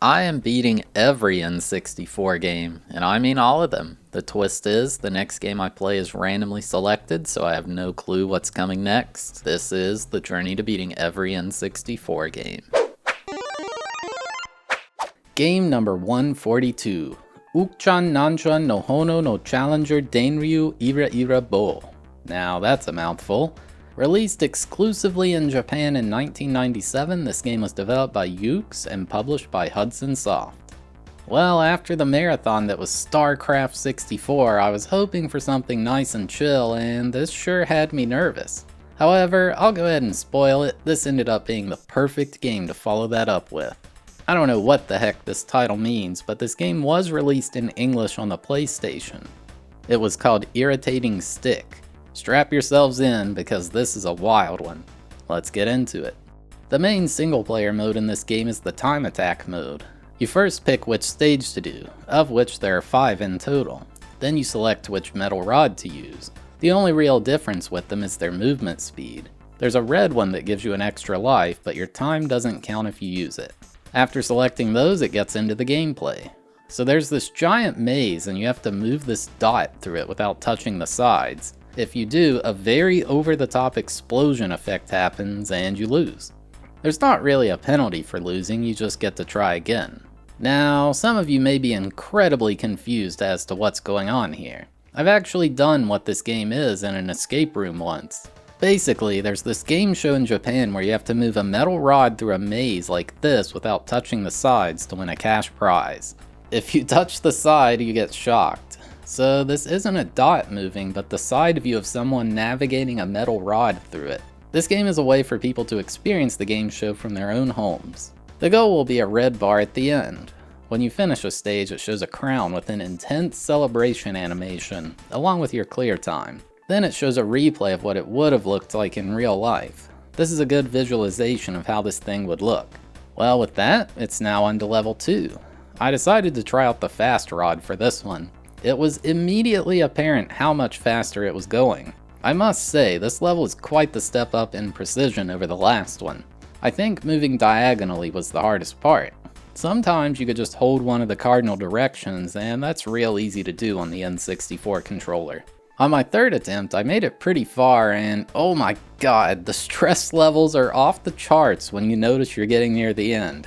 I am beating every N64 game, and I mean all of them. The twist is, the next game I play is randomly selected, so I have no clue what's coming next. This is the journey to beating every N64 game. Game number 142. Ucchannanchan no Honō no challenger Denryū Iraira Bo. Now that's a mouthful. Released exclusively in Japan in 1997, this game was developed by Ucchannanchan and published by Hudson Soft. Well, after the marathon that was StarCraft 64, I was hoping for something nice and chill, and this sure had me nervous. However, I'll go ahead and spoil it, this ended up being the perfect game to follow that up with. I don't know what the heck this title means, but this game was released in English on the PlayStation. It was called Irritating Stick. Strap yourselves in because this is a wild one. Let's get into it. The main single player mode in this game is the time attack mode. You first pick which stage to do, of which there are 5 in total. Then you select which metal rod to use. The only real difference with them is their movement speed. There's a red one that gives you an extra life, but your time doesn't count if you use it. After selecting those, it gets into the gameplay. So there's this giant maze and you have to move this dot through it without touching the sides. If you do, a very over-the-top explosion effect happens and you lose. There's not really a penalty for losing, you just get to try again. Now, some of you may be incredibly confused as to what's going on here. I've actually done what this game is in an escape room once. Basically, there's this game show in Japan where you have to move a metal rod through a maze like this without touching the sides to win a cash prize. If you touch the side, you get shocked. So this isn't a dot moving, but the side view of someone navigating a metal rod through it. This game is a way for people to experience the game show from their own homes. The goal will be a red bar at the end. When you finish a stage, it shows a crown with an intense celebration animation, along with your clear time. Then it shows a replay of what it would have looked like in real life. This is a good visualization of how this thing would look. Well, with that, it's now on to level 2. I decided to try out the fast rod for this one. It was immediately apparent how much faster it was going. I must say, this level is quite the step up in precision over the last one. I think moving diagonally was the hardest part. Sometimes you could just hold one of the cardinal directions, and that's real easy to do on the N64 controller. On my third attempt, I made it pretty far, and oh my god, the stress levels are off the charts when you notice you're getting near the end.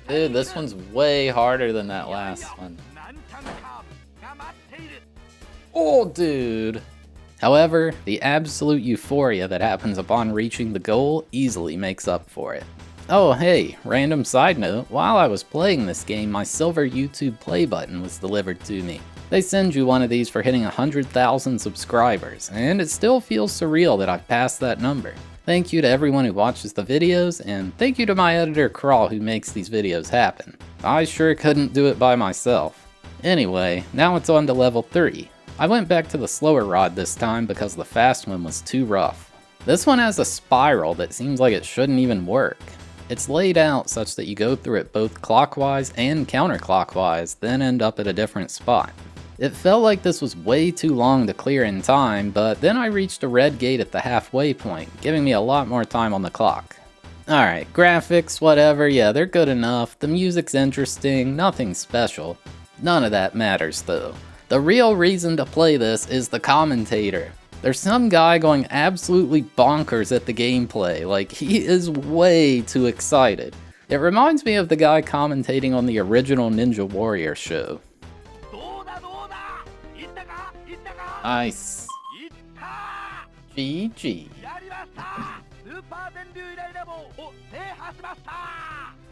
Dude, this one's way harder than that last one. Oh, dude. However, the absolute euphoria that happens upon reaching the goal easily makes up for it. Oh hey, random side note, while I was playing this game, my silver YouTube play button was delivered to me. They send you one of these for hitting 100,000 subscribers, and it still feels surreal that I've passed that number. Thank you to everyone who watches the videos, and thank you to my editor Crawl who makes these videos happen. I sure couldn't do it by myself. Anyway, now it's on to level 3. I went back to the slower rod this time because the fast one was too rough. This one has a spiral that seems like it shouldn't even work. It's laid out such that you go through it both clockwise and counterclockwise, then end up at a different spot. It felt like this was way too long to clear in time, but then I reached a red gate at the halfway point, giving me a lot more time on the clock. Alright, graphics, whatever, yeah, they're good enough, the music's interesting, nothing special. None of that matters though. The real reason to play this is the commentator. There's some guy going absolutely bonkers at the gameplay, like he is way too excited. It reminds me of the guy commentating on the original Ninja Warrior show. Nice. GG.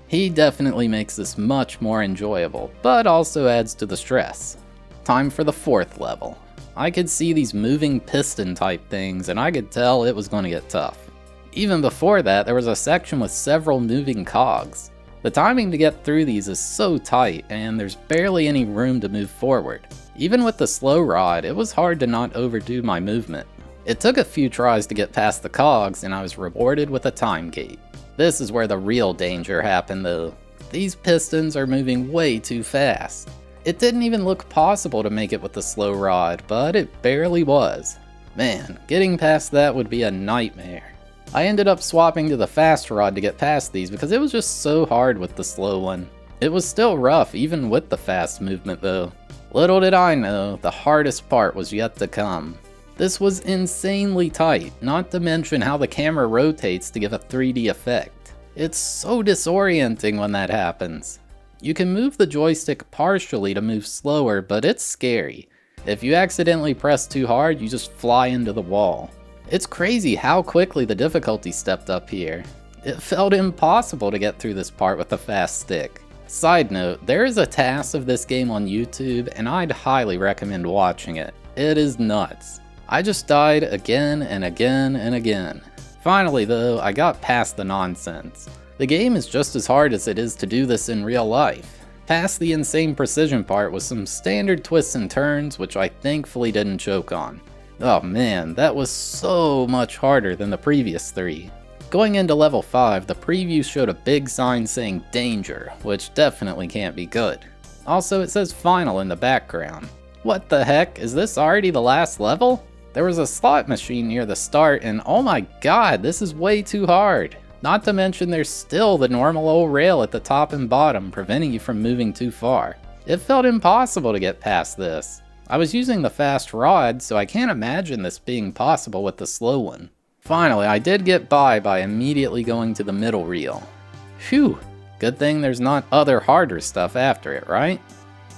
He definitely makes this much more enjoyable, but also adds to the stress. Time for the 4th level. I could see these moving piston type things and I could tell it was going to get tough. Even before that, there was a section with several moving cogs. The timing to get through these is so tight and there's barely any room to move forward. Even with the slow rod, it was hard to not overdo my movement. It took a few tries to get past the cogs and I was rewarded with a time gate. This is where the real danger happened though. These pistons are moving way too fast. It didn't even look possible to make it with the slow rod, but it barely was. Man, getting past that would be a nightmare. I ended up swapping to the fast rod to get past these because it was just so hard with the slow one. It was still rough even with the fast movement though. Little did I know, the hardest part was yet to come. This was insanely tight, not to mention how the camera rotates to give a 3D effect. It's so disorienting when that happens. You can move the joystick partially to move slower, but it's scary. If you accidentally press too hard, you just fly into the wall. It's crazy how quickly the difficulty stepped up here. It felt impossible to get through this part with the fast stick. Side note, there is a task of this game on YouTube, and I'd highly recommend watching it. It is nuts. I just died again and again and again. Finally though, I got past the nonsense. The game is just as hard as it is to do this in real life. Past the insane precision part with some standard twists and turns, which I thankfully didn't choke on. Oh man, that was so much harder than the previous 3. Going into level 5, the preview showed a big sign saying danger, which definitely can't be good. Also, it says final in the background. What the heck, is this already the last level? There was a slot machine near the start and oh my god, this is way too hard. Not to mention there's still the normal old rail at the top and bottom preventing you from moving too far. It felt impossible to get past this. I was using the fast rod, so I can't imagine this being possible with the slow one. Finally, I did get by immediately going to the middle reel. Phew, good thing there's not other harder stuff after it, right?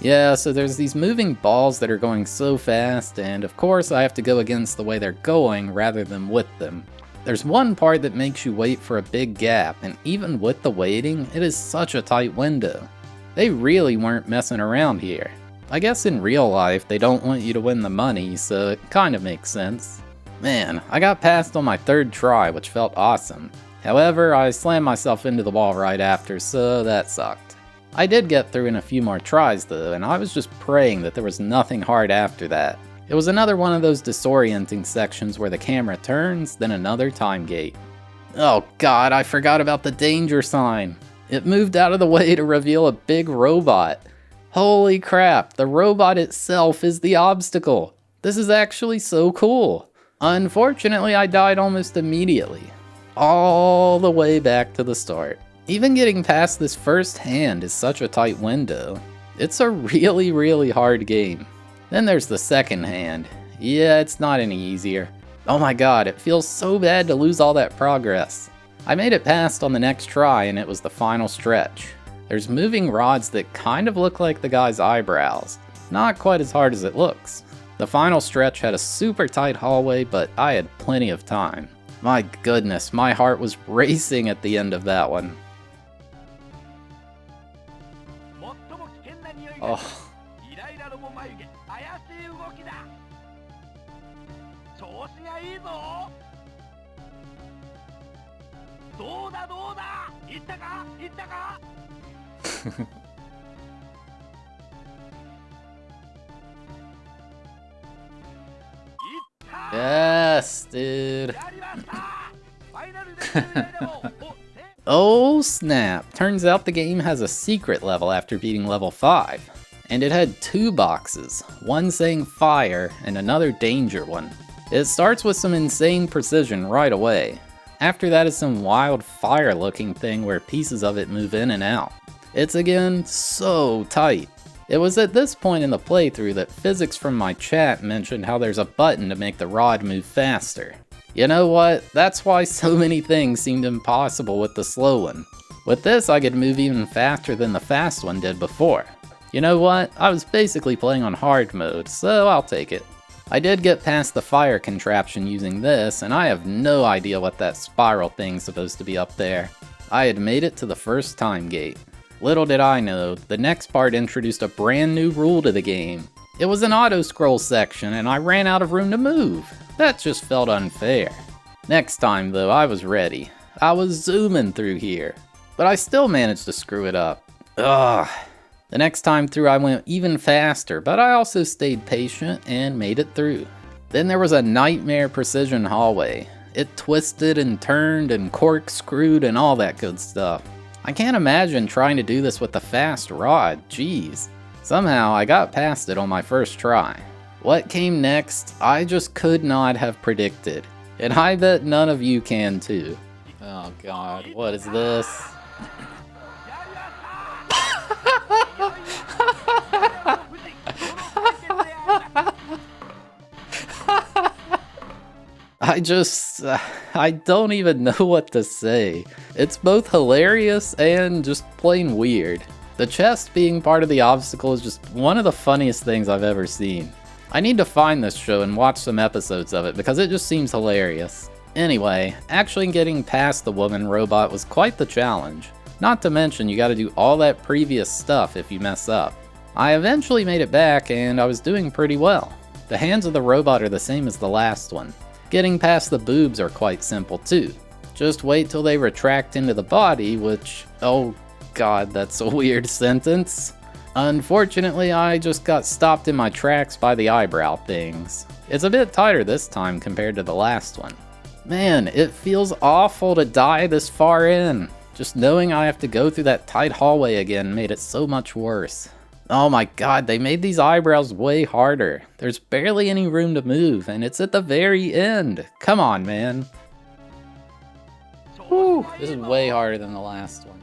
Yeah, so there's these moving balls that are going so fast, and of course I have to go against the way they're going rather than with them. There's one part that makes you wait for a big gap, and even with the waiting, it is such a tight window. They really weren't messing around here. I guess in real life they don't want you to win the money, so it kinda makes sense. Man, I got past on my 3rd try, which felt awesome. However, I slammed myself into the wall right after, so that sucked. I did get through in a few more tries though, and I was just praying that there was nothing hard after that. It was another one of those disorienting sections where the camera turns, then another time gate. Oh god, I forgot about the danger sign. It moved out of the way to reveal a big robot. Holy crap, the robot itself is the obstacle. This is actually so cool. Unfortunately, I died almost immediately. All the way back to the start. Even getting past this first hand is such a tight window. It's a really hard game. Then there's the second hand. Yeah, it's not any easier. Oh my god, it feels so bad to lose all that progress. I made it past on the next try and it was the final stretch. There's moving rods that kind of look like the guy's eyebrows. Not quite as hard as it looks. The final stretch had a super tight hallway, but I had plenty of time. My goodness, my heart was racing at the end of that one. Oh. Yes, dude. Oh snap, turns out the game has a secret level after beating level 5. And it had 2 boxes, one saying fire and another danger one. It starts with some insane precision right away. After that is some wild fire looking thing where pieces of it move in and out. It's again so tight. It was at this point in the playthrough that Physics from my chat mentioned how there's a button to make the rod move faster. You know what, that's why so many things seemed impossible with the slow one. With this I could move even faster than the fast one did before. You know what, I was basically playing on hard mode, so I'll take it. I did get past the fire contraption using this, and I have no idea what that spiral thing's supposed to be up there. I had made it to the first time gate. Little did I know, the next part introduced a brand new rule to the game. It was an auto-scroll section, and I ran out of room to move. That just felt unfair. Next time though, I was ready. I was zooming through here. But I still managed to screw it up. Ugh. The next time through I went even faster, but I also stayed patient and made it through. Then there was a nightmare precision hallway. It twisted and turned and corkscrewed and all that good stuff. I can't imagine trying to do this with the fast rod, jeez. Somehow I got past it on my first try. What came next, I just could not have predicted. And I bet none of you can too. Oh god, what is this? I don't even know what to say. It's both hilarious and just plain weird. The chest being part of the obstacle is just one of the funniest things I've ever seen. I need to find this show and watch some episodes of it because it just seems hilarious. Anyway, actually getting past the woman robot was quite the challenge. Not to mention you gotta do all that previous stuff if you mess up. I eventually made it back and I was doing pretty well. The hands of the robot are the same as the last one. Getting past the boobs are quite simple too. Just wait till they retract into the body, which, oh god, that's a weird sentence. Unfortunately, I just got stopped in my tracks by the eyebrow things. It's a bit tighter this time compared to the last one. Man, it feels awful to die this far in. Just knowing I have to go through that tight hallway again made it so much worse. Oh my god, they made these eyebrows way harder. There's barely any room to move, and it's at the very end. Come on, man. Whew, this is way harder than the last one.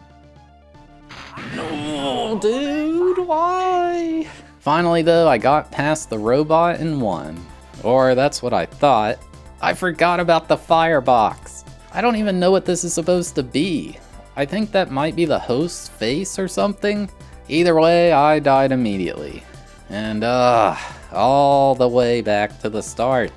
No, dude, why? Finally though, I got past the robot and won. Or that's what I thought. I forgot about the firebox. I don't even know what this is supposed to be. I think that might be the host's face or something. Either way, I died immediately. And all the way back to the start.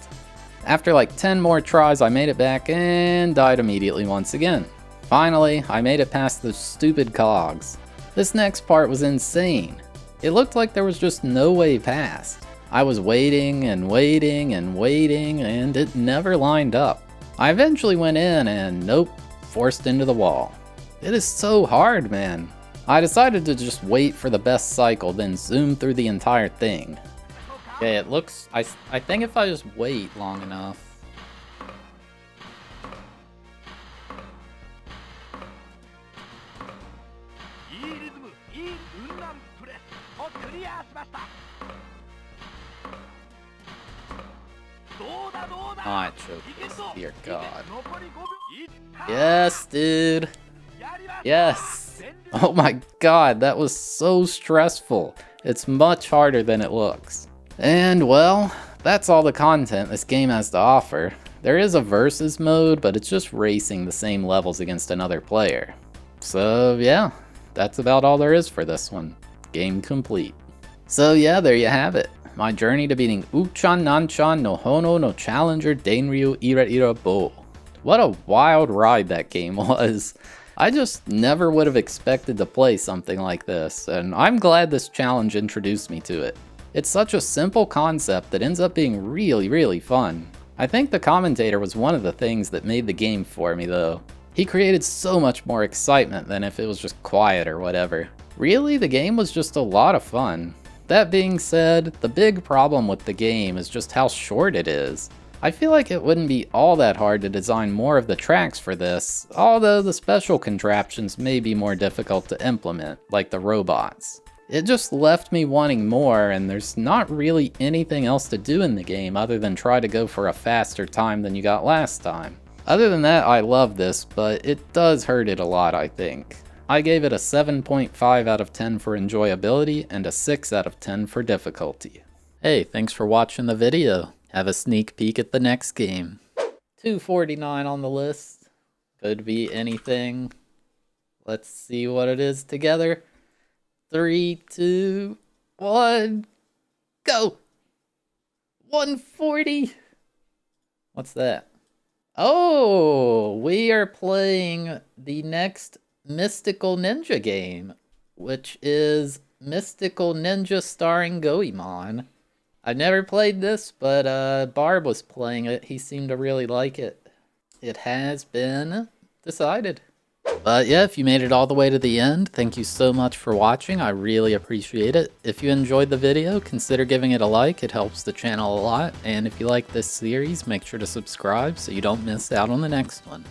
After like 10 more tries, I made it back and died immediately once again. Finally, I made it past the stupid cogs. This next part was insane. It looked like there was just no way past. I was waiting and waiting and waiting, and it never lined up. I eventually went in and nope, forced into the wall. It is so hard, man. I decided to just wait for the best cycle, then zoom through the entire thing. Okay, it looks... I think if I just wait long enough... I choked this, dear god. Yes, dude. Yes. Oh my god, that was so stressful. It's much harder than it looks. And well, that's all the content this game has to offer. There is a versus mode, but it's just racing the same levels against another player. So yeah, that's about all there is for this one. Game complete. So yeah, there you have it. My journey to beating Ucchannanchan no Honō no Challenger Denryū Iraira Bo. What a wild ride that game was. I just never would have expected to play something like this, and I'm glad this challenge introduced me to it. It's such a simple concept that ends up being really, really fun. I think the commentator was one of the things that made the game for me though. He created so much more excitement than if it was just quiet or whatever. Really, the game was just a lot of fun. That being said, the big problem with the game is just how short it is. I feel like it wouldn't be all that hard to design more of the tracks for this, although the special contraptions may be more difficult to implement, like the robots. It just left me wanting more, and there's not really anything else to do in the game other than try to go for a faster time than you got last time. Other than that, I love this, but it does hurt it a lot, I think. I gave it a 7.5 out of 10 for enjoyability and a 6 out of 10 for difficulty. Hey, thanks for watching the video. Have a sneak peek at the next game. 249 on the list. Could be anything. Let's see what it is together. 3, 2, 1, go! 140! What's that? Oh, we are playing the next Mystical Ninja game, which is Mystical Ninja starring Goemon. I've never played this, but Barb was playing it. He seemed to really like it. It has been decided. But yeah, if you made it all the way to the end, thank you so much for watching. I really appreciate it. If you enjoyed the video, consider giving it a like. It helps the channel a lot. And if you like this series, make sure to subscribe so you don't miss out on the next one.